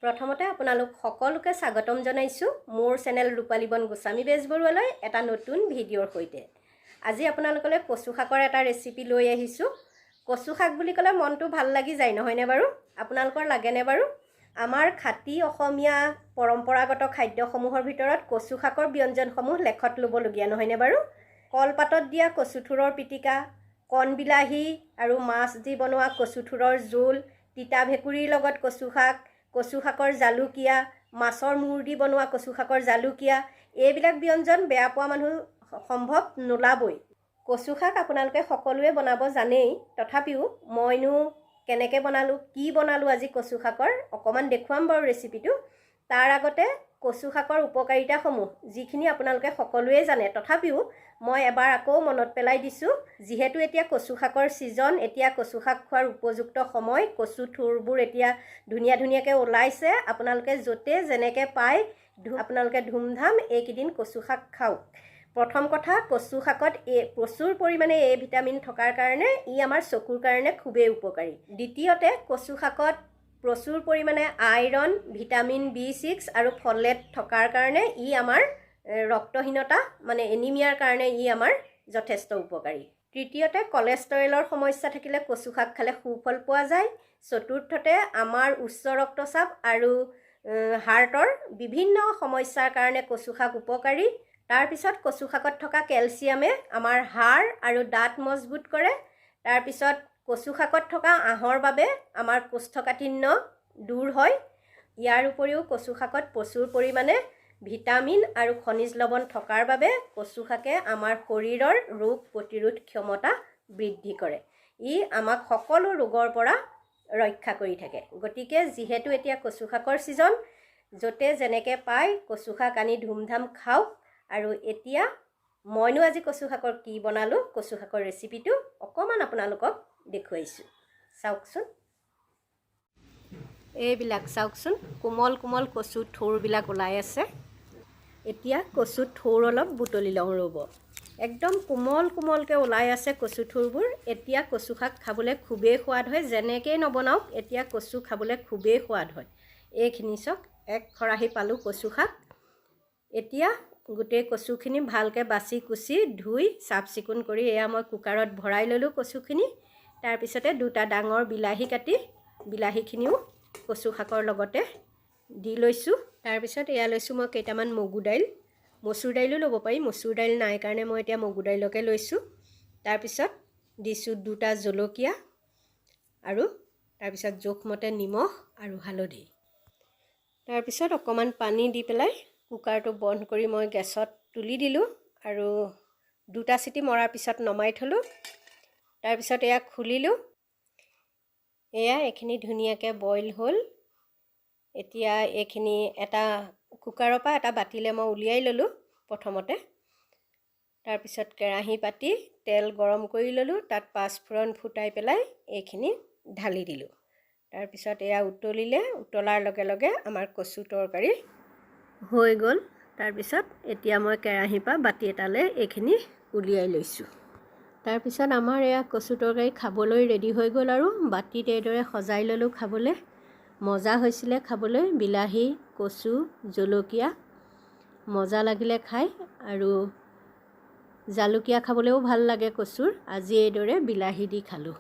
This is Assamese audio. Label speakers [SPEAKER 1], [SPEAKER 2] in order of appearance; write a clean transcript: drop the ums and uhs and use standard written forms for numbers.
[SPEAKER 1] প্ৰথমতে আপোনালোক সকলোকে স্বাগতম জনাইছোঁ মোৰ চেনেল ৰূপালীবন গোস্বামী বেজবৰুৱালৈ এটা নতুন ভিডিঅ'ৰ সৈতে। আজি আপোনালোকলৈ কচু শাকৰ এটা ৰেচিপি লৈ আহিছোঁ। কচু শাক বুলি ক'লে মনটো ভাল লাগি যায় নহয়নে বাৰু? আপোনালোকৰ লাগেনে বাৰু? আমাৰ খাটি অসমীয়া পৰম্পৰাগত খাদ্যসমূহৰ ভিতৰত কচু শাকৰ ব্যঞ্জনসমূহ লেখত ল'বলগীয়া নহয়নে বাৰু? কলপাতত দিয়া কচুথোৰৰ পিটিকা, কণ বিলাহী আৰু মাছ দি বনোৱা কচুথোৰৰ জোল, তিতা ভেকুৰীৰ লগত কচু শাকৰ জালুকীয়া, মাছৰ মূৰ দি বনোৱা কচু শাকৰ জালুকীয়া, এইবিলাক ব্যঞ্জন বেয়া পোৱা মানুহ সম্ভৱ নোলাবই। কচু শাক আপোনালোকে সকলোৱে বনাব জানেই, তথাপিও মইনো কেনেকৈ বনালোঁ, কি বনালোঁ আজি কচু শাকৰ অকণমান দেখুৱাম বাৰু ৰেচিপিটো। তাৰ আগতে কচু শাকৰ উপকাৰিতাসমূহ যিখিনি আপোনালোকে সকলোৱে জানে, তথাপিও মই এবাৰ আকৌ মনত পেলাই দিছোঁ। যিহেতু এতিয়া কচু শাকৰ ছিজন, এতিয়া কচু শাক খোৱাৰ উপযুক্ত সময়, কচু থোৰবোৰ এতিয়া ধুনীয়াকৈ ওলাইছে। আপোনালোকে য'তে যেনেকৈ পায় আপোনালোকে ধুমধাম এইকেইদিন কচু শাক খাওক। প্ৰথম কথা, কচু শাকত প্ৰচুৰ পৰিমাণে এ ভিটামিন থকাৰ কাৰণে ই আমাৰ চকুৰ কাৰণে খুবেই উপকাৰী। দ্বিতীয়তে, কচু শাকত প্ৰচুৰ পৰিমাণে আইৰণ, ভিটামিন B6 আৰু ফলেট থকাৰ কাৰণে ই আমাৰ ৰক্তহীনতা মানে এনিমিয়াৰ কাৰণে ই আমাৰ যথেষ্ট উপকাৰী। তৃতীয়তে, কলেষ্টৰেলৰ সমস্যা থাকিলে কচু শাক খালে সুফল পোৱা যায়। চতুৰ্থতে, আমাৰ উচ্চ ৰক্তচাপ আৰু হাৰ্টৰ বিভিন্ন সমস্যাৰ কাৰণে কচু শাক উপকাৰী। তাৰপিছত কচু শাকত থকা কেলছিয়ামে আমাৰ হাড় আৰু দাঁত মজবুত কৰে। তাৰপিছত কচু শাকত থকা আঁহৰ বাবে আমাৰ কোষ্ঠকাঠিন্য দূৰ হয়। ইয়াৰ উপৰিও কচু শাকত প্ৰচুৰ পৰিমাণে ভিটামিন আৰু খনিজ লৱণ থকাৰ বাবে কচু শাকে আমাৰ শৰীৰৰ ৰোগ প্ৰতিৰোধ ক্ষমতা বৃদ্ধি কৰে। ই আমাক সকলো ৰোগৰ পৰা ৰক্ষা কৰি থাকে। গতিকে যিহেতু এতিয়া কচু শাকৰ ছিজন, য'তে যেনেকৈ পায় কচু শাক আনি ধুমধাম খাওক। আৰু এতিয়া মইনো আজি কচু শাকৰ কি বনালোঁ, কচু শাকৰ ৰেচিপিটো অকণমান আপোনালোকক দেখুৱাইছোঁ। চাওকচোন, এইবিলাক চাওকচোন, কোমল কোমল কচু থোৰবিলাক ওলাই আছে। এতিয়া কচু থোৰ অলপ বুটলি লওঁ ৰ'ব। একদম কোমলকৈ ওলাই আছে কচু থোৰবোৰ। এতিয়া কচু শাক খাবলৈ খুবেই সোৱাদ হয়, যেনেকৈয়ে নবনাওক এতিয়া কচু খাবলৈ খুবেই সোৱাদ হয়। এইখিনি চাওক, এক খৰাহী পালোঁ কচু শাক। এতিয়া গোটেই কচুখিনি ভালকৈ বাছি কুচি ধুই চাফ চিকুণ কৰি এয়া মই কুকাৰত ভৰাই ল'লোঁ কচুখিনি। তাৰপিছতে দুটা ডাঙৰ বিলাহী কাটি বিলাহীখিনিও কচু শাকৰ লগতে দি লৈছোঁ। তাৰপিছত এয়া লৈছোঁ মই কেইটামান মগু দাইল, মচুৰ দাইলো ল'ব পাৰি, মচুৰ দাইল নাই কাৰণে মই এতিয়া মগু দাইলকে লৈছোঁ। তাৰপিছত দিছোঁ দুটা জলকীয়া আৰু তাৰপিছত জোখমতে নিমখ আৰু হালধি। তাৰপিছত অকণমান পানী দি পেলাই কুকাৰটো বন্ধ কৰি মই গেছত তুলি দিলোঁ আৰু দুটা চিটি মৰাৰ পিছত নমাই থলোঁ। তাৰপিছত এয়া খুলিলোঁ। এয়া এইখিনি ধুনীয়াকৈ বইল হ'ল। এতিয়া এইখিনি এটা কুকাৰৰ পৰা এটা বাতিলে মই উলিয়াই ল'লোঁ প্ৰথমতে। তাৰপিছত কেৰাহী পাতি তেল গৰম কৰি ল'লোঁ, তাত পাঁচফোৰণ ফুটাই পেলাই এইখিনি ঢালি দিলোঁ। তাৰপিছত এয়া উতলিলে, উতলাৰ লগে লগে আমাৰ কচু তৰকাৰী হৈ গ'ল। তাৰপিছত এতিয়া মই কেৰাহীৰ পৰা বাতি এটালৈ এইখিনি উলিয়াই লৈছোঁ। তাৰপিছত আমাৰ এয়া কচু তৰকাৰী খাবলৈ ৰেডি হৈ গ'ল আৰু বাতিত এইদৰে সজাই ল'লোঁ খাবলৈ। মজা হৈছিলে খাবলৈ, বিলাহী, কচু, জলকীয়া মজা লাগিলে খাই। আৰু জালুকীয়া খাবলৈও ভাল লাগে কচুৰ। আজি এইদৰে বিলাহী দি খালোঁ।